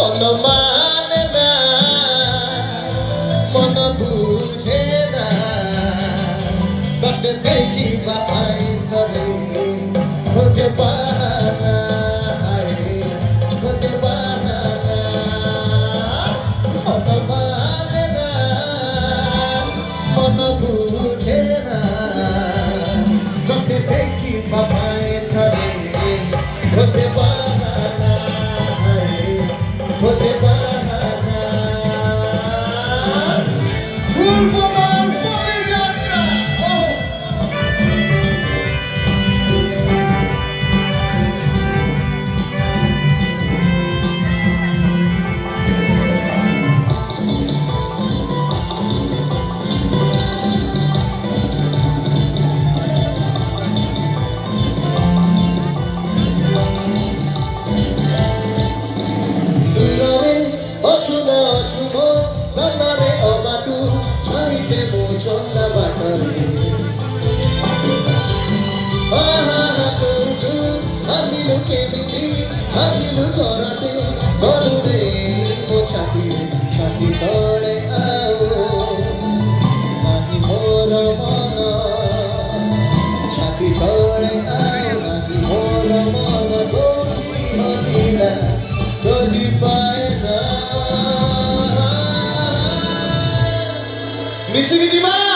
মন মানে না মন বুঝে না তোকে দেখি বাই ধরে খোঁজে পানা খোঁজে পানা মন মানে না মন বুঝে না তোকে দেখি বাই ধরে খোঁজে পানা খোঁজে পানা ফুলবাগান পরিযাত্রা অছুনা অছুমো সানারে অমাতু ছাইতে মোচন্না বাটারে আহা তুতু হাসিলু কেমিতি হাসিলু করতে বলুরে মো ছাতি ছাতি তলে আও নাহি মোর মন ছাতি তলে আও নাহি মোর মন তোরি হসিলা তোরি পায় না মিশিকি জীবন